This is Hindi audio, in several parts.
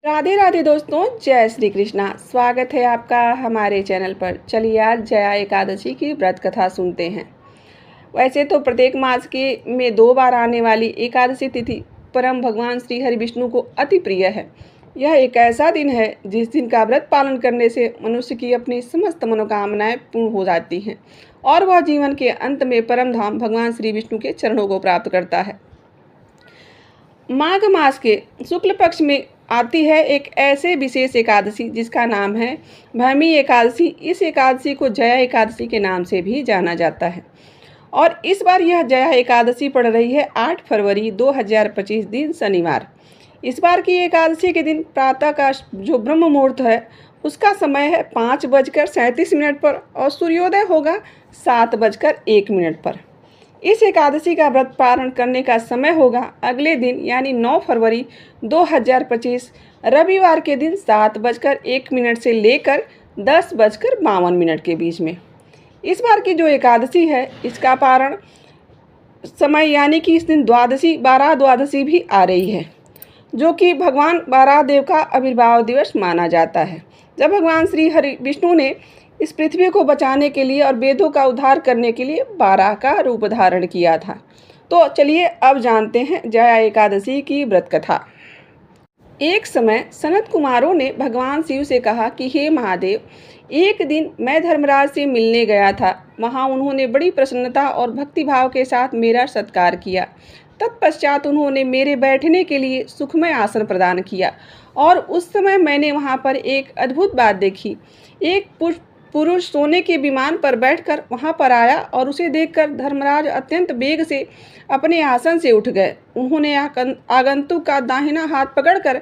राधे राधे दोस्तों, जय श्री कृष्णा। स्वागत है आपका हमारे चैनल पर। चलिए आज जया एकादशी की व्रत कथा सुनते हैं। वैसे तो प्रत्येक मास के में 2 बार आने वाली एकादशी तिथि परम भगवान श्री हरि विष्णु को अति प्रिय है। यह एक ऐसा दिन है जिस दिन का व्रत पालन करने से मनुष्य की अपनी समस्त मनोकामनाएं पूर्ण हो जाती हैं और वह जीवन के अंत में परम धाम भगवान श्री विष्णु के चरणों को प्राप्त करता है। माघ मास के शुक्ल पक्ष में आती है एक ऐसे विशेष एकादशी जिसका नाम है भैमी एकादशी। इस एकादशी को जया एकादशी के नाम से भी जाना जाता है और इस बार यह जया एकादशी पड़ रही है 8 फरवरी 2025 दिन शनिवार। इस बार की एकादशी के दिन प्रातः का जो ब्रह्म मुहूर्त है उसका समय है 5:37 पर और सूर्योदय होगा 7:01 पर। इस एकादशी का व्रत पारण करने का समय होगा अगले दिन यानी 9 फरवरी 2025 रविवार के दिन 7:01 से लेकर 10:52 के बीच में। इस बार की जो एकादशी है इसका पारण समय यानी कि इस दिन द्वादशी 12 द्वादशी भी आ रही है, जो कि भगवान बाराह देव का आविर्भाव दिवस माना जाता है, जब भगवान श्री हरि विष्णु ने इस पृथ्वी को बचाने के लिए और वेदों का उद्धार करने के लिए बाराह का रूप धारण किया था। तो चलिए अब जानते हैं जया एकादशी की व्रत कथा। एक समय सनत कुमारों ने भगवान शिव से कहा कि हे महादेव, एक दिन मैं धर्मराज से मिलने गया था। वहाँ उन्होंने बड़ी प्रसन्नता और भक्तिभाव के साथ मेरा सत्कार किया। तत्पश्चात उन्होंने मेरे बैठने के लिए सुखमय आसन प्रदान किया और उस समय मैंने वहाँ पर एक अद्भुत बात देखी। एक पुरुष सोने के विमान पर बैठकर वहां पर आया और उसे देखकर धर्मराज अत्यंत वेग से अपने आसन से उठ गए। उन्होंने आगंतुक का दाहिना हाथ पकड़कर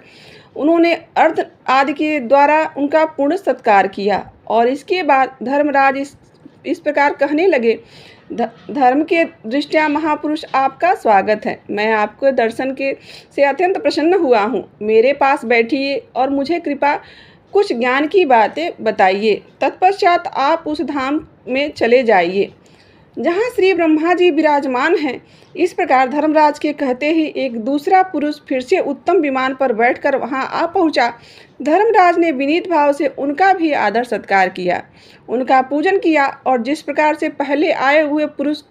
उन्होंने अर्ध आदि के द्वारा उनका पूर्ण सत्कार किया और इसके बाद धर्मराज इस प्रकार कहने लगे, धर्म के दृष्टया महापुरुष आपका स्वागत है। मैं आपके दर्शन के से अत्यंत प्रसन्न हुआ हूँ। मेरे पास बैठिए और मुझे कृपा कुछ ज्ञान की बातें बताइए। तत्पश्चात आप उस धाम में चले जाइए जहाँ श्री ब्रह्मा जी विराजमान हैं। इस प्रकार धर्मराज के कहते ही एक दूसरा पुरुष फिर से उत्तम विमान पर बैठकर वहाँ आ पहुँचा। धर्मराज ने विनीत भाव से उनका भी आदर सत्कार किया, उनका पूजन किया और जिस प्रकार से पहले आए हुए पुरुष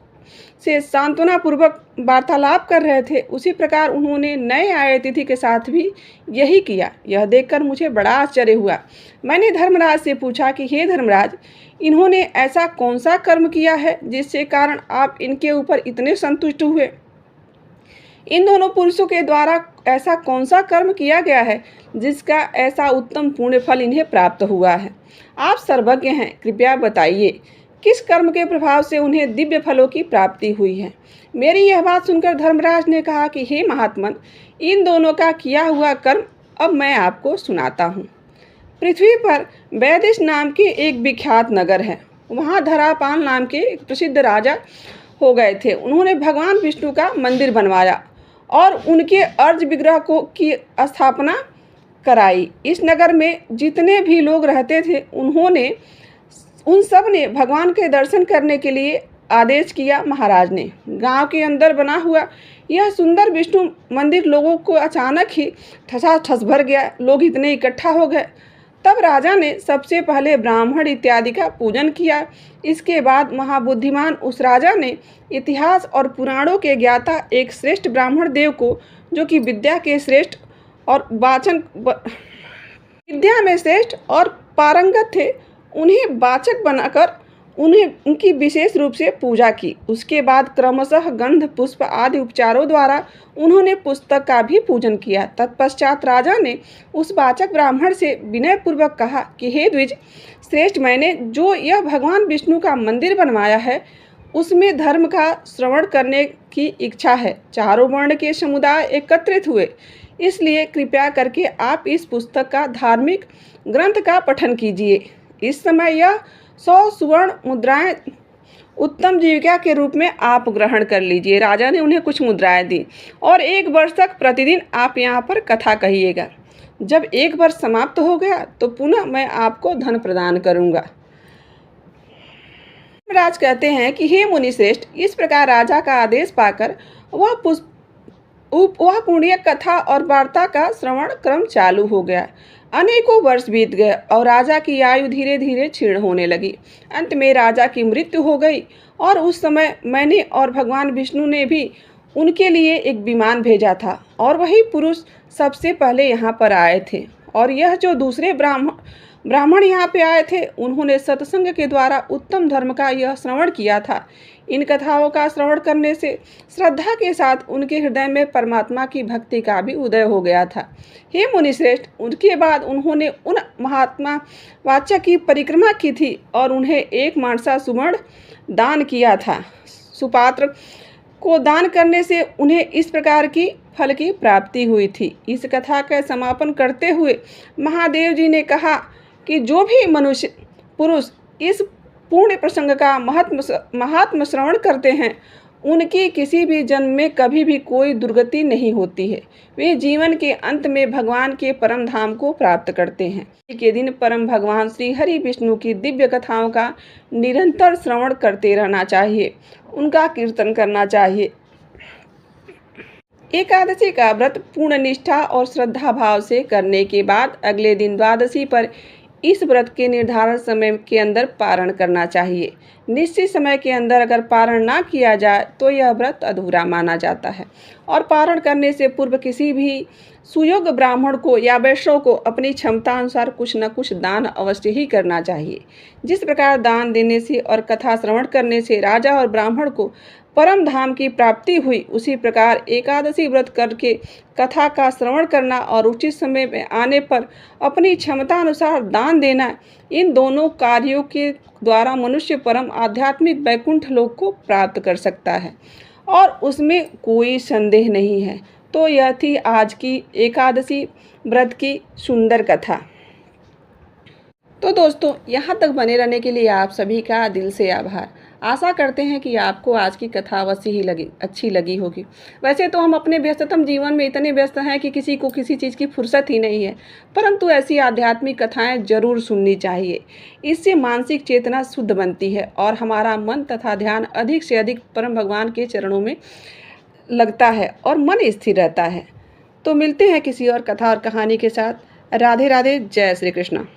से सांत्वना पूर्वक वार्तालाप कर रहे थे, उसी प्रकार उन्होंने नए आए अतिथि के साथ भी यही किया। यह देखकर मुझे बड़ा आश्चर्य हुआ। मैंने धर्मराज से पूछा कि हे धर्मराज, इन्होंने ऐसा कौन सा कर्म किया है जिससे कारण आप इनके ऊपर इतने संतुष्ट हुए? इन दोनों पुरुषों के द्वारा ऐसा कौन सा कर्म किया गया है जिसका ऐसा उत्तम पुण्य फल इन्हें प्राप्त हुआ है? आप सर्वज्ञ हैं, कृपया बताइए किस कर्म के प्रभाव से उन्हें दिव्य फलों की प्राप्ति हुई है? मेरी यह बात सुनकर धर्मराज ने कहा कि हे महात्मन, इन दोनों का किया हुआ कर्म अब मैं आपको सुनाता हूँ। पृथ्वी पर वैदेश नाम के एक विख्यात नगर है। वहाँ धरापाल नाम के एक प्रसिद्ध राजा हो गए थे। उन्होंने भगवान विष्णु का मंदिर बनवाया और उनके अर्ज विग्रह की स्थापना कराई। इस नगर में जितने भी लोग रहते थे उन सब ने भगवान के दर्शन करने के लिए आदेश किया। महाराज ने गांव के अंदर बना हुआ यह सुंदर विष्णु मंदिर लोगों को अचानक ही ठसाठस भर गया। लोग इतने इकट्ठा हो गए। तब राजा ने सबसे पहले ब्राह्मण इत्यादि का पूजन किया। इसके बाद महाबुद्धिमान उस राजा ने इतिहास और पुराणों के ज्ञाता एक श्रेष्ठ ब्राह्मण देव को, जो कि विद्या में श्रेष्ठ और पारंगत थे, उन्हें वाचक बनाकर उनकी विशेष रूप से पूजा की। उसके बाद क्रमशः गंध पुष्प आदि उपचारों द्वारा उन्होंने पुस्तक का भी पूजन किया। तत्पश्चात राजा ने उस वाचक ब्राह्मण से विनय पूर्वक कहा कि हे द्विज श्रेष्ठ, मैंने जो यह भगवान विष्णु का मंदिर बनवाया है उसमें धर्म का श्रवण करने की इच्छा है। चारों वर्ण के समुदाय एकत्रित हुए, इसलिए कृपया करके आप इस पुस्तक का धार्मिक ग्रंथ का पठन कीजिए। इस समय यह 100 सुवर्ण मुद्राएं उत्तम जीविका के रूप में आप ग्रहण कर लीजिए। राजा ने उन्हें कुछ मुद्राएं दी और 1 वर्ष तक प्रतिदिन आप यहाँ पर कथा कहिएगा। जब 1 वर्ष समाप्त हो गया तो पुनः मैं आपको धन प्रदान करूँगा। राज कहते हैं कि हे मुनि श्रेष्ठ, इस प्रकार राजा का आदेश पाकर वह वह पुण्य कथा और वार्ता का श्रवण क्रम चालू हो गया। अनेकों वर्ष बीत गए और राजा की आयु धीरे धीरे क्षीण होने लगी। अंत में राजा की मृत्यु हो गई और उस समय मैंने और भगवान विष्णु ने भी उनके लिए एक विमान भेजा था और वही पुरुष सबसे पहले यहाँ पर आए थे। और यह जो दूसरे ब्राह्मण यहाँ पे आए थे, उन्होंने सत्संग के द्वारा उत्तम धर्म का यह श्रवण किया था। इन कथाओं का श्रवण करने से श्रद्धा के साथ उनके हृदय में परमात्मा की भक्ति का भी उदय हो गया था। हे मुनिश्रेष्ठ, उनके बाद उन्होंने उन महात्मा वाचक की परिक्रमा की थी और उन्हें एक मानसा सुवर्ण दान किया था। सुपात्र को दान करने से उन्हें इस प्रकार की फल की प्राप्ति हुई थी। इस कथा का समापन करते हुए महादेव जी ने कहा कि जो भी मनुष्य पुरुष इस पूर्ण प्रसंग का महात्म श्रवण करते हैं, उनकी किसी भी जन्म में कभी भी कोई दुर्गति नहीं होती है। वे जीवन के अंत में भगवान के परम धाम को प्राप्त करते हैं। के दिन परम भगवान श्री हरि विष्णु की दिव्य कथाओं का निरंतर श्रवण करते रहना चाहिए, उनका कीर्तन करना चाहिए। एकादशी का व्रत पूर्ण निष्ठा और श्रद्धा भाव से करने के बाद अगले दिन द्वादशी पर इस व्रत के निर्धारित समय के अंदर पारण करना चाहिए। निश्चित समय के अंदर अगर पारण ना किया जाए तो यह व्रत अधूरा माना जाता है। और पारण करने से पूर्व किसी भी सुयोग्य ब्राह्मण को या वैष्णव को अपनी क्षमता अनुसार कुछ न कुछ दान अवश्य ही करना चाहिए। जिस प्रकार दान देने से और कथा श्रवण करने से राजा और ब्राह्मण को परम धाम की प्राप्ति हुई, उसी प्रकार एकादशी व्रत करके कथा का श्रवण करना और उचित समय में आने पर अपनी क्षमता अनुसार दान देना, इन दोनों कार्यों के द्वारा मनुष्य परम आध्यात्मिक वैकुंठ लोक को प्राप्त कर सकता है और उसमें कोई संदेह नहीं है। तो यह थी आज की एकादशी व्रत की सुंदर कथा। तो दोस्तों, यहाँ तक बने रहने के लिए आप सभी का दिल से आभार। आशा करते हैं कि आपको आज की कथा अवश्य ही अच्छी लगी होगी। वैसे तो हम अपने व्यस्ततम जीवन में इतने व्यस्त हैं कि किसी को किसी चीज़ की फुर्सत ही नहीं है, परंतु ऐसी आध्यात्मिक कथाएं जरूर सुननी चाहिए। इससे मानसिक चेतना शुद्ध बनती है और हमारा मन तथा ध्यान अधिक से अधिक परम भगवान के चरणों में लगता है और मन स्थिर रहता है। तो मिलते हैं किसी और कथा और कहानी के साथ। राधे राधे, जय श्री कृष्णा।